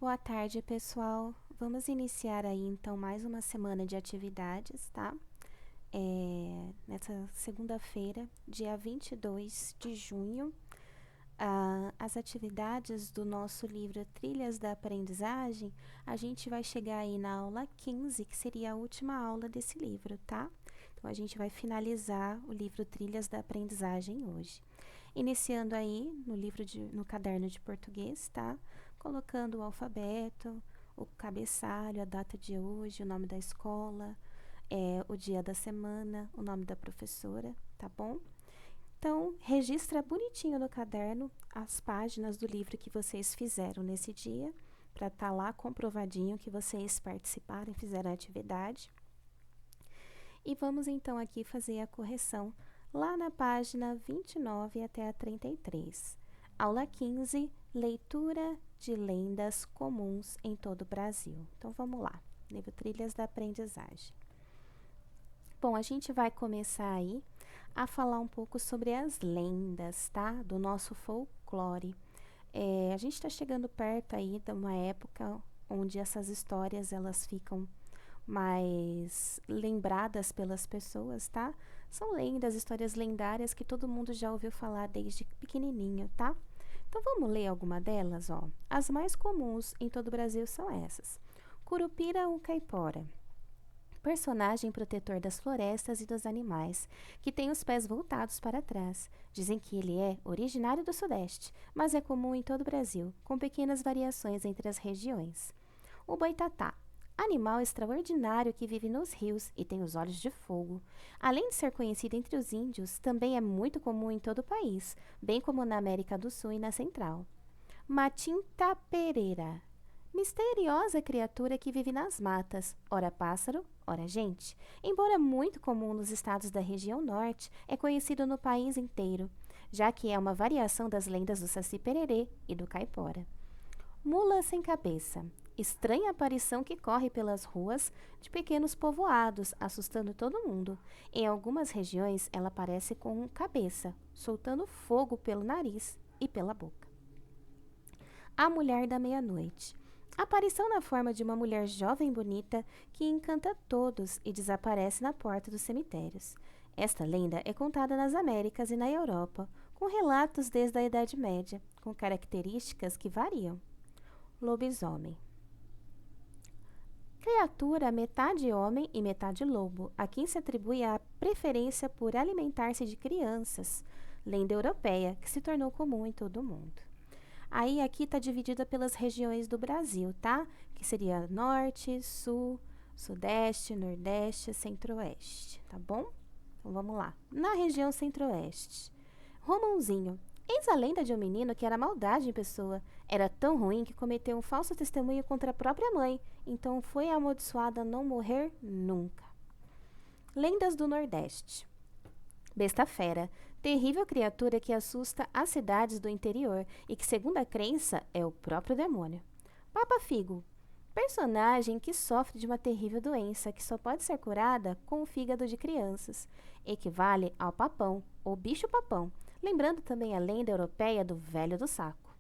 Boa tarde, pessoal. Vamos iniciar aí então mais uma semana de atividades, tá? Nessa segunda-feira, dia 22 de junho, as atividades do nosso livro Trilhas da Aprendizagem, a gente vai chegar aí na aula 15, que seria a última aula desse livro, tá? Então, a gente vai finalizar o livro Trilhas da Aprendizagem hoje. Iniciando aí no caderno de português, tá? Colocando o alfabeto, o cabeçalho, a data de hoje, o nome da escola, o dia da semana, o nome da professora, tá bom? Então, registra bonitinho no caderno as páginas do livro que vocês fizeram nesse dia, para estar lá comprovadinho que vocês participaram e fizeram a atividade. E vamos então aqui fazer a correção lá na página 29 até a 33. Aula 15, leitura de lendas comuns em todo o Brasil. Então, vamos lá. Livro Trilhas da Aprendizagem. Bom, a gente vai começar aí a falar um pouco sobre as lendas, tá? Do nosso folclore. A gente está chegando perto aí de uma época onde essas histórias, elas ficam mais lembradas pelas pessoas, tá? São lendas, histórias lendárias que todo mundo já ouviu falar desde pequenininho, tá? Então, vamos ler alguma delas, ó. As mais comuns em todo o Brasil são essas. Curupira ou Caipora. Personagem protetor das florestas e dos animais, que tem os pés voltados para trás. Dizem que ele é originário do Sudeste, mas é comum em todo o Brasil, com pequenas variações entre as regiões. O boitatá. Animal extraordinário que vive nos rios e tem os olhos de fogo. Além de ser conhecido entre os índios, também é muito comum em todo o país, bem como na América do Sul e na Central. Matinta pereira. Misteriosa criatura que vive nas matas, ora pássaro, ora gente. Embora muito comum nos estados da região norte, é conhecido no país inteiro, já que é uma variação das lendas do Saci-Pererê e do Caipora. Mula sem cabeça. Estranha aparição que corre pelas ruas de pequenos povoados, assustando todo mundo. Em algumas regiões, ela aparece com cabeça, soltando fogo pelo nariz e pela boca. A Mulher da Meia-Noite. Aparição na forma de uma mulher jovem e bonita que encanta todos e desaparece na porta dos cemitérios. Esta lenda é contada nas Américas e na Europa, com relatos desde a Idade Média, com características que variam. Lobisomem. Criatura metade homem e metade lobo, a quem se atribui a preferência por alimentar-se de crianças, lenda europeia que se tornou comum em todo o mundo. Aí aqui está dividida pelas regiões do Brasil, tá? Que seria norte, sul, sudeste, nordeste, centro-oeste, tá bom? Então vamos lá. Na região centro-oeste. Romãozinho. Eis a lenda de um menino que era maldade em pessoa. Era tão ruim que cometeu um falso testemunho contra a própria mãe, então foi amaldiçoado a não morrer nunca. Lendas do Nordeste. Besta fera, terrível criatura que assusta as cidades do interior e que, segundo a crença, é o próprio demônio. Papa Figo. Personagem que sofre de uma terrível doença que só pode ser curada com o fígado de crianças. Equivale ao papão, ou bicho-papão, lembrando também a lenda europeia do velho do saco.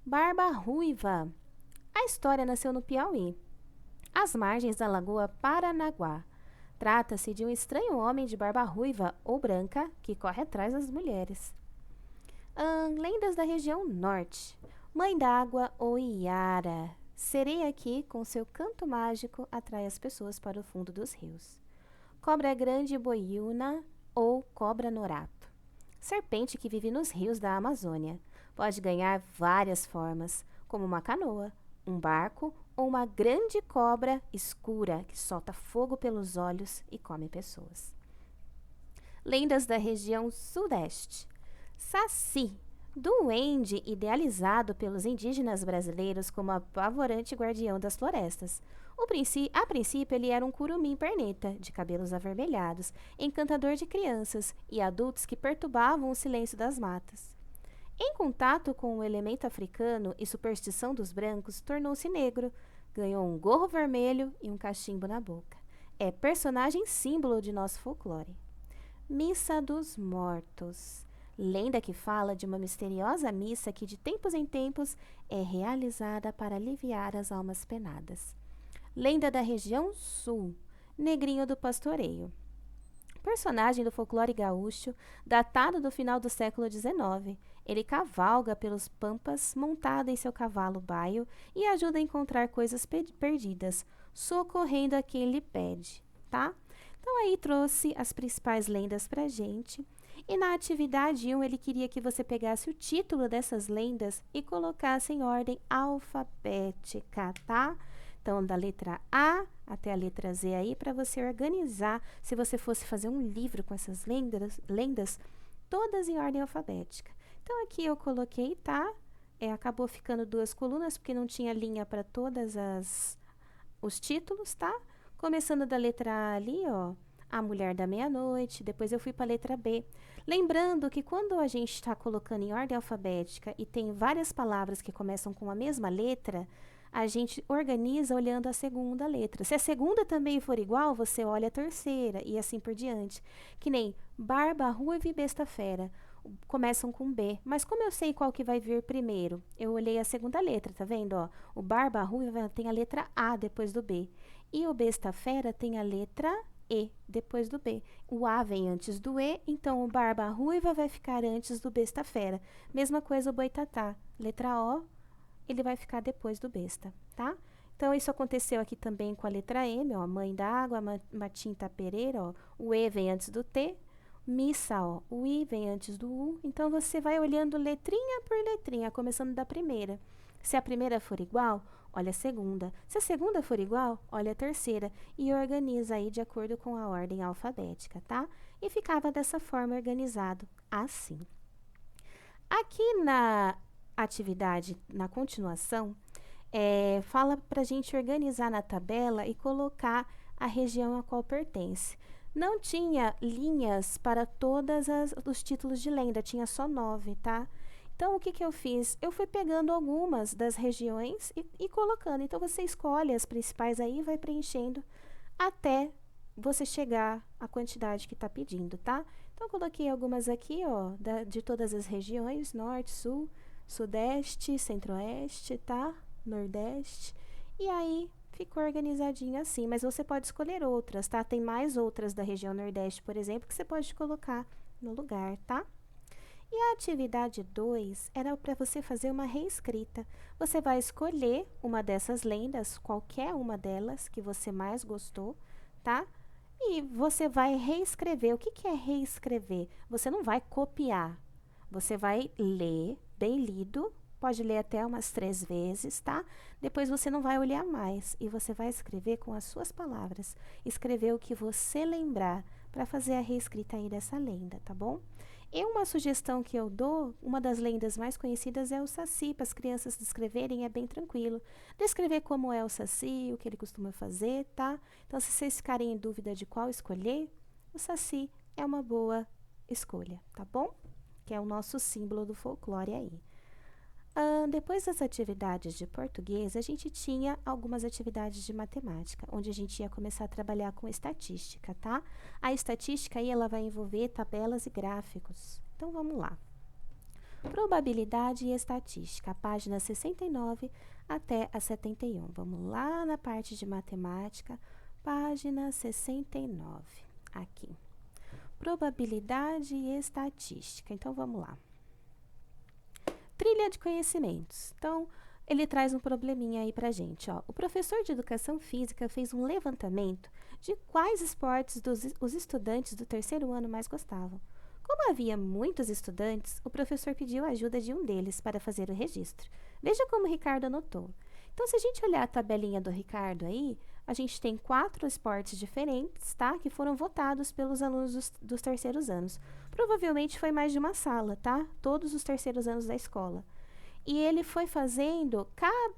Barba Ruiva. A história nasceu no Piauí, às margens da Lagoa Paranaguá. Trata-se de um estranho homem de barba ruiva ou branca que corre atrás das mulheres. Lendas da região norte. Mãe d'água ou Iara. Sereia que, com seu canto mágico, atrai as pessoas para o fundo dos rios. Cobra grande boiúna ou cobra norato. Serpente que vive nos rios da Amazônia. Pode ganhar várias formas, como uma canoa, um barco ou uma grande cobra escura que solta fogo pelos olhos e come pessoas. Lendas da região sudeste. Saci, duende idealizado pelos indígenas brasileiros como apavorante guardião das florestas. A princípio, ele era um curumim perneta, de cabelos avermelhados, encantador de crianças e adultos que perturbavam o silêncio das matas. Em contato com o elemento africano e superstição dos brancos, tornou-se negro, ganhou um gorro vermelho e um cachimbo na boca. É personagem símbolo de nosso folclore. Missa dos Mortos. Lenda que fala de uma misteriosa missa que de tempos em tempos é realizada para aliviar as almas penadas. Lenda da região sul, Negrinho do Pastoreio. Personagem do folclore gaúcho, datado do final do século XIX. Ele cavalga pelos pampas montado em seu cavalo baio e ajuda a encontrar coisas perdidas, socorrendo a quem lhe pede, tá? Então aí trouxe as principais lendas pra gente. E na atividade 1 ele queria que você pegasse o título dessas lendas e colocasse em ordem alfabética, tá? Então, da letra A até a letra Z aí, para você organizar, se você fosse fazer um livro com essas lendas, todas em ordem alfabética. Então, aqui eu coloquei, tá? Acabou ficando 2 colunas, porque não tinha linha para todas os títulos, tá? Começando da letra A ali, ó, A Mulher da Meia-Noite, depois eu fui para a letra B. Lembrando que quando a gente está colocando em ordem alfabética e tem várias palavras que começam com a mesma letra, a gente organiza olhando a segunda letra. Se a segunda também for igual, você olha a terceira e assim por diante. Que nem Barba Ruiva e Besta Fera. Começam com B. Mas como eu sei qual que vai vir primeiro? Eu olhei a segunda letra, tá vendo? Ó, o Barba Ruiva tem a letra A depois do B. E o Besta Fera tem a letra E depois do B. O A vem antes do E, então o Barba Ruiva vai ficar antes do Besta Fera. Mesma coisa o Boitatá. Letra O, ele vai ficar depois do besta, tá? Então, isso aconteceu aqui também com a letra M, ó, Mãe d'Água, Matinta Pereira, ó, o E vem antes do T, Missa, ó, o I vem antes do U, então você vai olhando letrinha por letrinha, começando da primeira. Se a primeira for igual, olha a segunda. Se a segunda for igual, olha a terceira e organiza aí de acordo com a ordem alfabética, tá? E ficava dessa forma organizado, assim. Aqui na atividade, na continuação, fala para a gente organizar na tabela e colocar a região a qual pertence. Não tinha linhas para todos os títulos de lenda, tinha só 9, tá? Então, o que que eu fiz? Eu fui pegando algumas das regiões e colocando. Então, você escolhe as principais aí e vai preenchendo até você chegar à quantidade que está pedindo, tá? Então, eu coloquei algumas aqui, ó, de todas as regiões, norte, sul, sudeste, centro-oeste, tá? Nordeste. E aí, ficou organizadinho assim, mas você pode escolher outras, tá? Tem mais outras da região nordeste, por exemplo, que você pode colocar no lugar, tá? E a atividade 2 era para você fazer uma reescrita. Você vai escolher uma dessas lendas, qualquer uma delas que você mais gostou, tá? E você vai reescrever. O que que é reescrever? Você não vai copiar. Você vai ler, bem lido, pode ler até umas 3 vezes, tá? Depois você não vai olhar mais e você vai escrever com as suas palavras. Escrever o que você lembrar para fazer a reescrita aí dessa lenda, tá bom? E uma sugestão que eu dou, uma das lendas mais conhecidas é o Saci, para as crianças descreverem, é bem tranquilo. Descrever como é o Saci, o que ele costuma fazer, tá? Então, se vocês ficarem em dúvida de qual escolher, o Saci é uma boa escolha, tá bom? Que é o nosso símbolo do folclore aí. Depois das atividades de português, a gente tinha algumas atividades de matemática, onde a gente ia começar a trabalhar com estatística, tá? A estatística aí, ela vai envolver tabelas e gráficos. Então, vamos lá. Probabilidade e estatística, página 69 até a 71. Vamos lá na parte de matemática, página 69, aqui. Probabilidade e estatística. Então, vamos lá. Trilha de conhecimentos. Então, ele traz um probleminha aí pra gente, ó. O professor de educação física fez um levantamento de quais esportes os estudantes do 3º ano mais gostavam. Como havia muitos estudantes, o professor pediu a ajuda de um deles para fazer o registro. Veja como o Ricardo anotou. Então, se a gente olhar a tabelinha do Ricardo aí, a gente tem 4 esportes diferentes, tá? Que foram votados pelos alunos dos 3º anos. Provavelmente foi mais de uma sala, tá? Todos os 3º anos da escola. E ele foi fazendo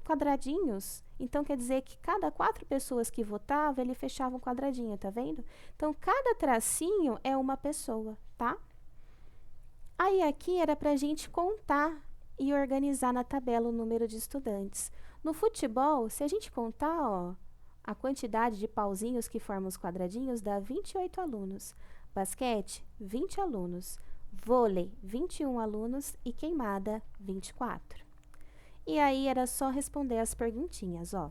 quadradinhos. Então, quer dizer que cada 4 pessoas que votavam, ele fechava um quadradinho, tá vendo? Então, cada tracinho é uma pessoa, tá? Aí, aqui era pra gente contar e organizar na tabela o número de estudantes. No futebol, se a gente contar, ó, a quantidade de pauzinhos que formam os quadradinhos dá 28 alunos. Basquete, 20 alunos. Vôlei, 21 alunos e queimada, 24. E aí era só responder as perguntinhas, ó.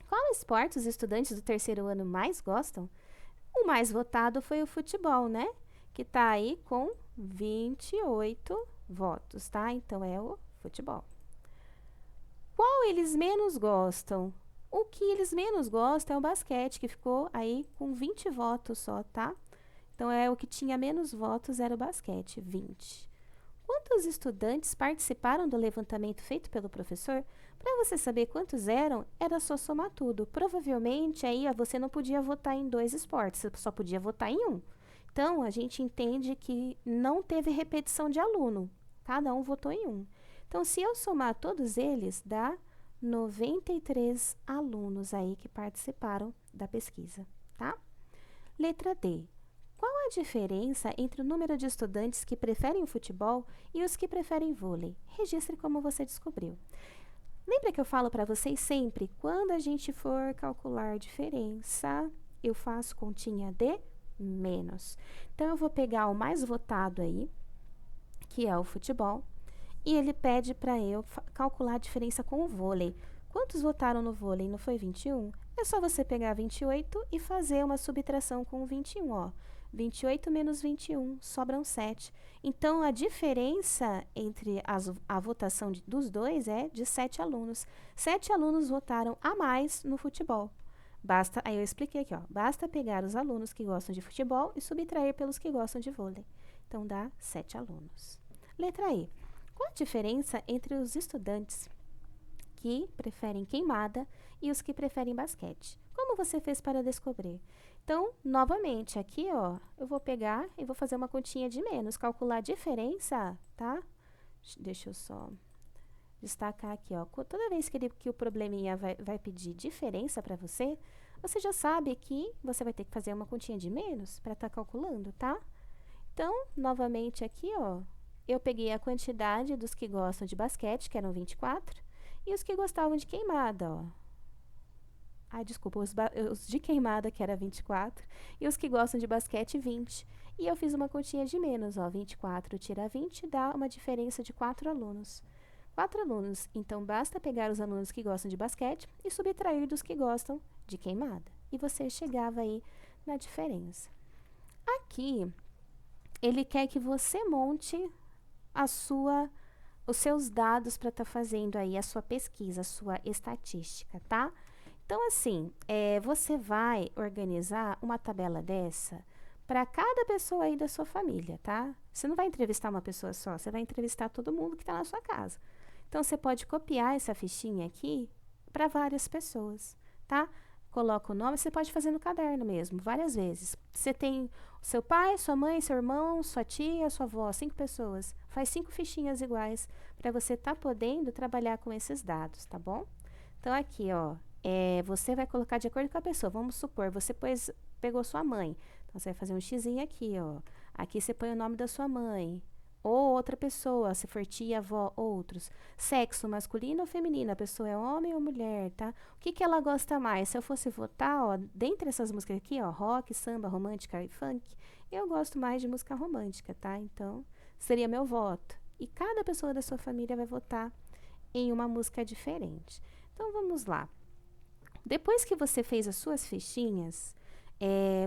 Qual esporte os estudantes do terceiro ano mais gostam? O mais votado foi o futebol, né? Que tá aí com 28 votos, tá? Então é o futebol. Qual eles menos gostam? O que eles menos gostam é o basquete, que ficou aí com 20 votos só, tá? Então é o que tinha menos votos era o basquete, 20. Quantos estudantes participaram do levantamento feito pelo professor? Para você saber quantos eram, era só somar tudo. Provavelmente aí você não podia votar em 2 esportes, você só podia votar em um. Então a gente entende que não teve repetição de aluno, cada um votou em um. Então, se eu somar todos eles, dá 93 alunos aí que participaram da pesquisa, tá? Letra D. Qual a diferença entre o número de estudantes que preferem o futebol e os que preferem vôlei? Registre como você descobriu. Lembra que eu falo para vocês sempre, quando a gente for calcular diferença, eu faço continha de menos. Então, eu vou pegar o mais votado aí, que é o futebol, e ele pede para eu calcular a diferença com o vôlei. Quantos votaram no vôlei? Não foi 21? É só você pegar 28 e fazer uma subtração com o 21, ó. 28 menos 21, sobram 7. Então, a diferença entre a votação dos dois é de 7 alunos. 7 alunos votaram a mais no futebol. Basta, aí eu expliquei aqui, ó. Basta pegar os alunos que gostam de futebol e subtrair pelos que gostam de vôlei. Então, dá 7 alunos. Letra E. Qual a diferença entre os estudantes que preferem queimada e os que preferem basquete? Como você fez para descobrir? Então, novamente, aqui, ó, eu vou pegar e vou fazer uma continha de menos, calcular a diferença, tá? Deixa eu só destacar aqui, ó. Toda vez que o probleminha vai pedir diferença para você, você já sabe que você vai ter que fazer uma continha de menos para estar calculando, tá? Então, novamente aqui, ó, eu peguei a quantidade dos que gostam de basquete, que eram 24, e os que gostavam de queimada, ó. Ai, desculpa, os de queimada, que era 24, e os que gostam de basquete, 20. E eu fiz uma continha de menos, ó. 24 tira 20 dá uma diferença de 4 alunos. 4 alunos, então basta pegar os alunos que gostam de basquete e subtrair dos que gostam de queimada. E você chegava aí na diferença. Aqui, ele quer que você monte os seus dados para estar fazendo aí a sua pesquisa, a sua estatística, tá? Então, assim, você vai organizar uma tabela dessa para cada pessoa aí da sua família, tá? Você não vai entrevistar uma pessoa só, você vai entrevistar todo mundo que está na sua casa. Então, você pode copiar essa fichinha aqui para várias pessoas, tá? Coloca o nome, você pode fazer no caderno mesmo, várias vezes. Você tem seu pai, sua mãe, seu irmão, sua tia, sua avó, 5 pessoas. Faz 5 fichinhas iguais para você estar podendo trabalhar com esses dados, tá bom? Então, aqui, ó, você vai colocar de acordo com a pessoa. Vamos supor, você pegou sua mãe. Então, você vai fazer um xizinho aqui, ó. Aqui você põe o nome da sua mãe. Ou outra pessoa, se for tia, avó, outros. Sexo masculino ou feminino, a pessoa é homem ou mulher, tá? O que ela gosta mais? Se eu fosse votar, ó, dentre essas músicas aqui, ó, rock, samba, romântica e funk, eu gosto mais de música romântica, tá? Então, seria meu voto. E cada pessoa da sua família vai votar em uma música diferente. Então, vamos lá. Depois que você fez as suas fichinhas,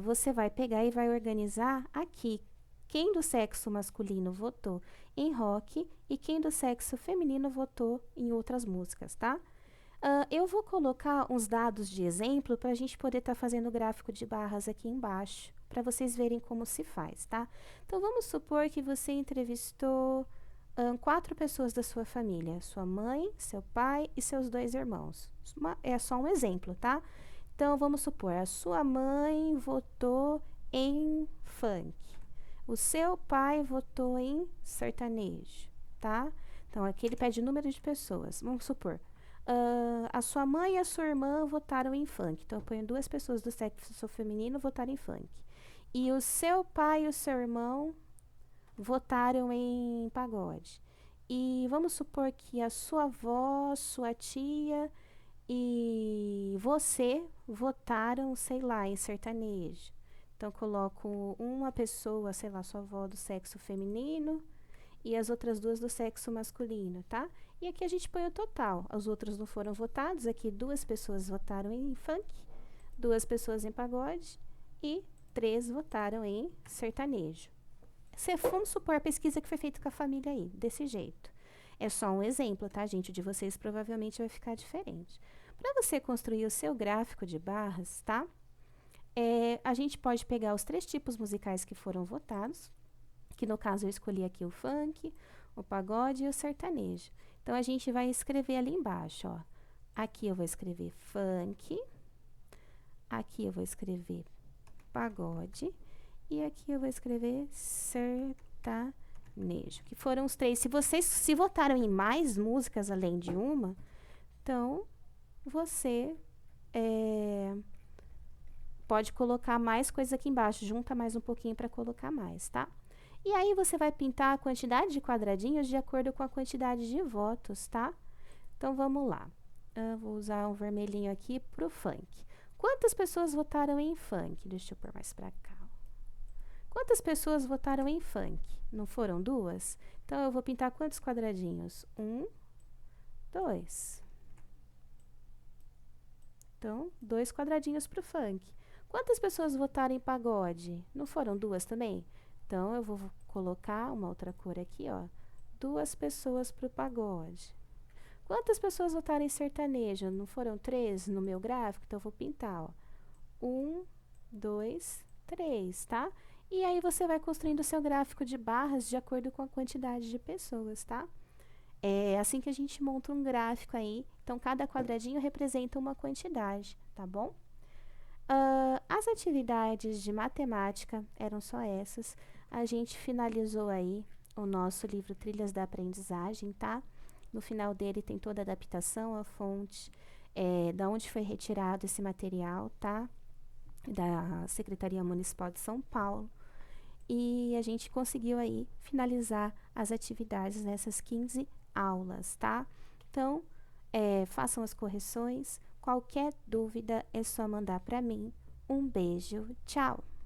você vai pegar e vai organizar aqui quem do sexo masculino votou em rock e quem do sexo feminino votou em outras músicas, tá? Eu vou colocar uns dados de exemplo para a gente poder estar fazendo o gráfico de barras aqui embaixo, para vocês verem como se faz, tá? Então, vamos supor que você entrevistou 4 pessoas da sua família, sua mãe, seu pai e seus 2 irmãos. É só um exemplo, tá? Então, vamos supor, a sua mãe votou em funk. O seu pai votou em sertanejo, tá? Então, aqui ele pede número de pessoas. Vamos supor, a sua mãe e a sua irmã votaram em funk. Então, eu ponho 2 pessoas do sexo feminino votaram em funk. E o seu pai e o seu irmão votaram em pagode. E vamos supor que a sua avó, sua tia e você votaram, sei lá, em sertanejo. Então, coloco uma pessoa, sei lá, sua avó do sexo feminino e as outras duas do sexo masculino, tá? E aqui a gente põe o total. Os outros não foram votados. Aqui 2 pessoas votaram em funk, 2 pessoas em pagode e 3 votaram em sertanejo. Vamos supor a pesquisa que foi feita com a família aí, desse jeito. É só um exemplo, tá, gente? O de vocês provavelmente vai ficar diferente. Para você construir o seu gráfico de barras, tá? A gente pode pegar os 3 tipos musicais que foram votados, que no caso eu escolhi aqui o funk, o pagode e o sertanejo. Então, a gente vai escrever ali embaixo, ó. Aqui eu vou escrever funk, aqui eu vou escrever pagode e aqui eu vou escrever sertanejo, que foram os 3. Se vocês votaram em mais músicas além de uma, então você pode colocar mais coisas aqui embaixo, junta mais um pouquinho para colocar mais, tá? E aí você vai pintar a quantidade de quadradinhos de acordo com a quantidade de votos, tá? Então vamos lá. Eu vou usar um vermelhinho aqui pro funk. Quantas pessoas votaram em funk? Deixa eu pôr mais pra cá. Quantas pessoas votaram em funk? Não foram 2? Então, eu vou pintar quantos quadradinhos? 1, 2. Então, 2 quadradinhos pro funk. Quantas pessoas votaram em pagode? Não foram 2 também? Então, eu vou colocar uma outra cor aqui, ó. 2 pessoas pro pagode. Quantas pessoas votaram em sertanejo? Não foram 3 no meu gráfico? Então, eu vou pintar, ó. 1, 2, 3, tá? E aí, você vai construindo o seu gráfico de barras de acordo com a quantidade de pessoas, tá? É assim que a gente monta um gráfico aí. Então, cada quadradinho representa uma quantidade, tá bom? As atividades de matemática eram só essas. A gente finalizou aí o nosso livro Trilhas da Aprendizagem, tá? No final dele tem toda a adaptação, a fonte, da onde foi retirado esse material, tá? Da Secretaria Municipal de São Paulo. E a gente conseguiu aí finalizar as atividades nessas 15 aulas, tá? Então, façam as correções. Qualquer dúvida é só mandar para mim. Um beijo, tchau!